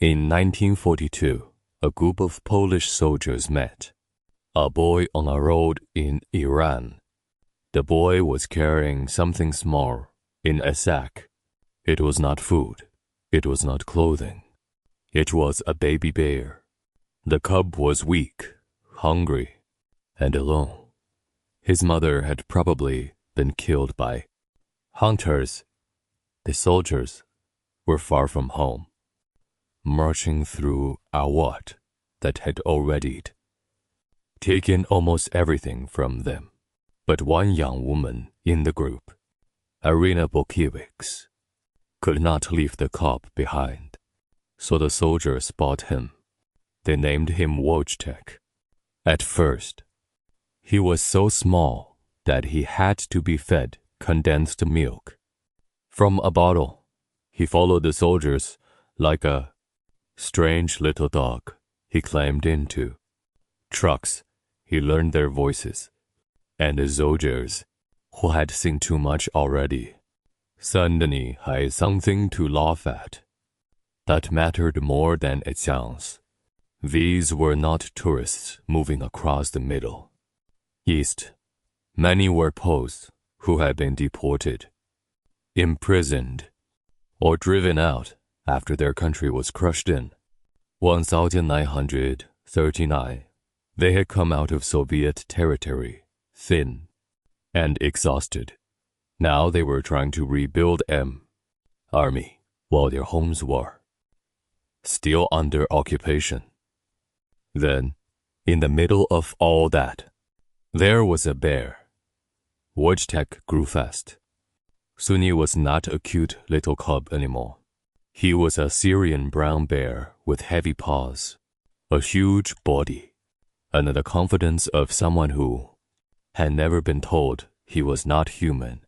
In 1942, a group of Polish soldiers met. A boy on a road in Iran. The boy was carrying something small in a sack. It was not food. It was not clothing. It was a baby bear. The cub was weak, hungry, and alone. His mother had probably been killed by hunters. The soldiers were far from home, marching through a war that had already taken almost everything from them. But one young woman in the group, Irina Bolkiewicz, could not leave the cub behind. So the soldiers bought him. They named him Wojtek. At first, he was so small that he had to be fed condensed milk from a bottle. He followed the soldiers like a strange little dog. He climbed into trucks. He learned their voices. And the soldiers, who had seen too much already, suddenly had something to laugh at that mattered more than it sounds. These were not tourists moving across the Middle East. Many were Poles who had been deported, imprisoned, or driven out after their country was crushed in. 1939, they had come out of Soviet territory, thin and exhausted. Now they were trying to rebuild an army while their homes were still under occupation. Then, in the middle of all that, there was a bear. Wojtek grew fast. Soon he was not a cute little cub anymore. He was a Syrian brown bear with heavy paws, a huge body, and the confidence of someone who had never been told he was not human.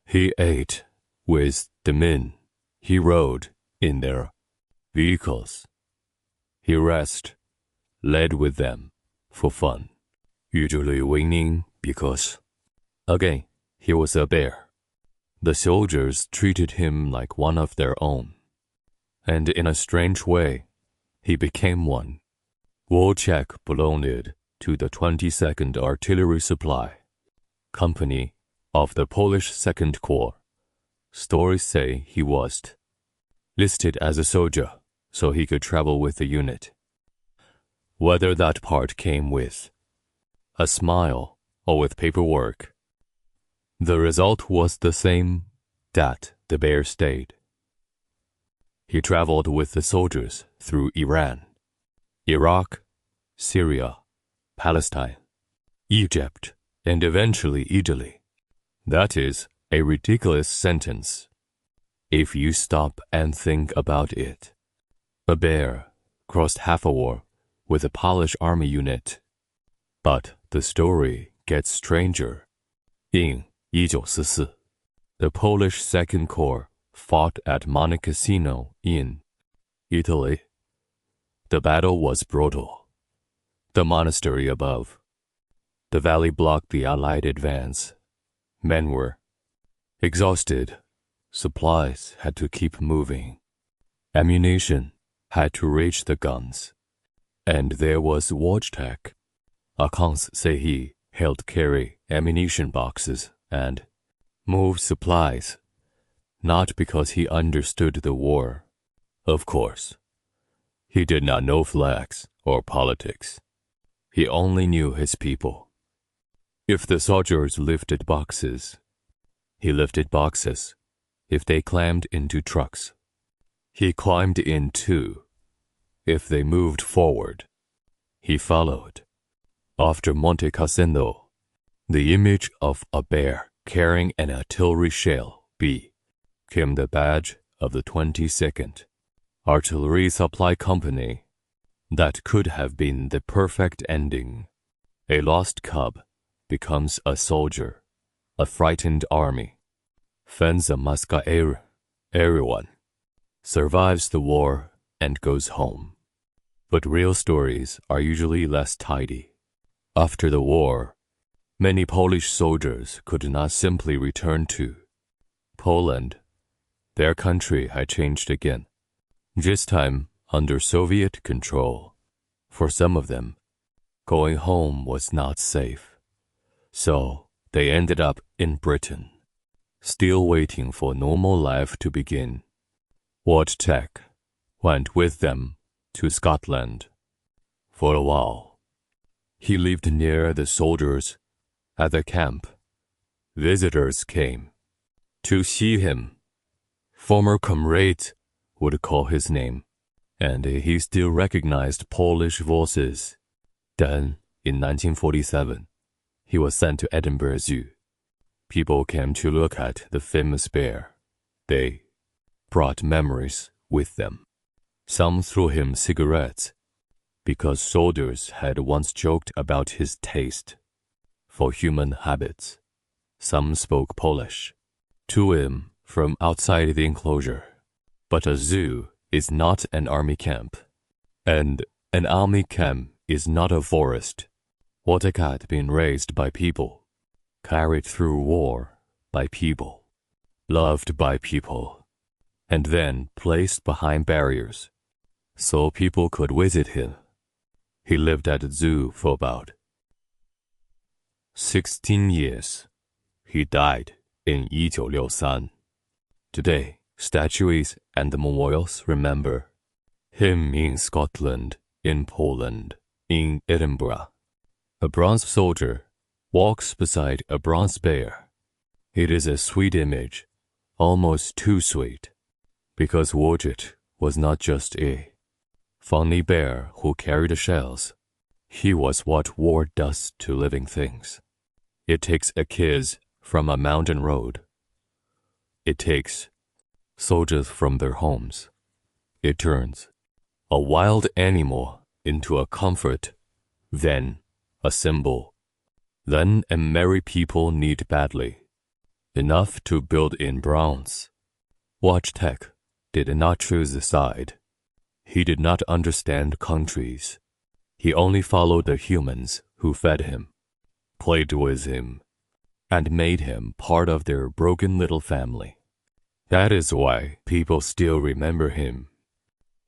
He ate with the men. He rode in their vehicles. He raced, led with them for fun, usually winning because, again, he was a bear. The soldiers treated him like one of their own, and in a strange way, he became one. Wojtek belonged to the 22nd Artillery Supply Company of the Polish Second Corps. Stories say he was listed as a soldier so he could travel with the unit. Whether that part came with a smile or with paperwork, the result was the same, that the bear stayed. He traveled with the soldiers through Iran, Iraq, Syria, Palestine, Egypt, and eventually Italy. That is a ridiculous sentence if you stop and think about it. A bear crossed half a war with a Polish army unit. But the story gets stranger. In 1944, the Polish Second Corps fought at Monte Cassino in Italy. The battle was brutal. The monastery above the valley blocked the Allied advance. Men were exhausted. Supplies had to keep moving. Ammunition had to reach the guns. And there was Wojtek. Accounts say he helped carry ammunition boxes and move supplies, not because he understood the war. Of course, he did not know flags or politics. He only knew his people. If the soldiers lifted boxes, he lifted boxes. If they climbed into trucks, he climbed in too. If they moved forward, he followed. After Monte Cassino, the image of a bear carrying an artillery shell became the badge of the 22nd Artillery Supply Company. That could have been the perfect ending. A lost cub becomes a soldier, a frightened army. Fenza Masca everyone survives the war and goes home. But real stories are usually less tidy. After the war, many Polish soldiers could not simply return to Poland. Their country had changed again. This time, under Soviet control. For some of them, going home was not safe. So they ended up in Britain, still waiting for normal life to begin. Wojtek went with them to Scotland. For a while, he lived near the soldiers at the camp. Visitors came to see him. Former comrades would call his name, and he still recognized Polish voices. Then, in 1947, he was sent to Edinburgh Zoo. People came to look at the famous bear. They brought memories with them. Some threw him cigarettes, because soldiers had once joked about his taste for human habits. Some spoke Polish to him from outside the enclosure. But a zoo is not an army camp, and an army camp is not a forest. Wojtek had been raised by people, carried through war by people, loved by people, and then placed behind barriers so people could visit him. He lived at the zoo for about 16 years. He died in 1963. Today, statues and memorials remember him in Scotland, in Poland, in Edinburgh. A bronze soldier walks beside a bronze bear. It is a sweet image, almost too sweet, because Wojtek was not just a funny bear who carried shells. He was what war does to living things. It takes a kids from a mountain road. It takes soldiers from their homes. It turns a wild animal into a comfort, then a symbol. Then a merry people need badly, enough to build in bronze. Wojtek did not choose a side. He did not understand countries. He only followed the humans who fed him, played with him, and made him part of their broken little family. That is why people still remember him.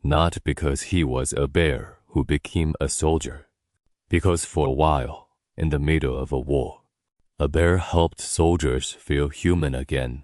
Not because he was a bear who became a soldier, because for a while, in the middle of a war, a bear helped soldiers feel human again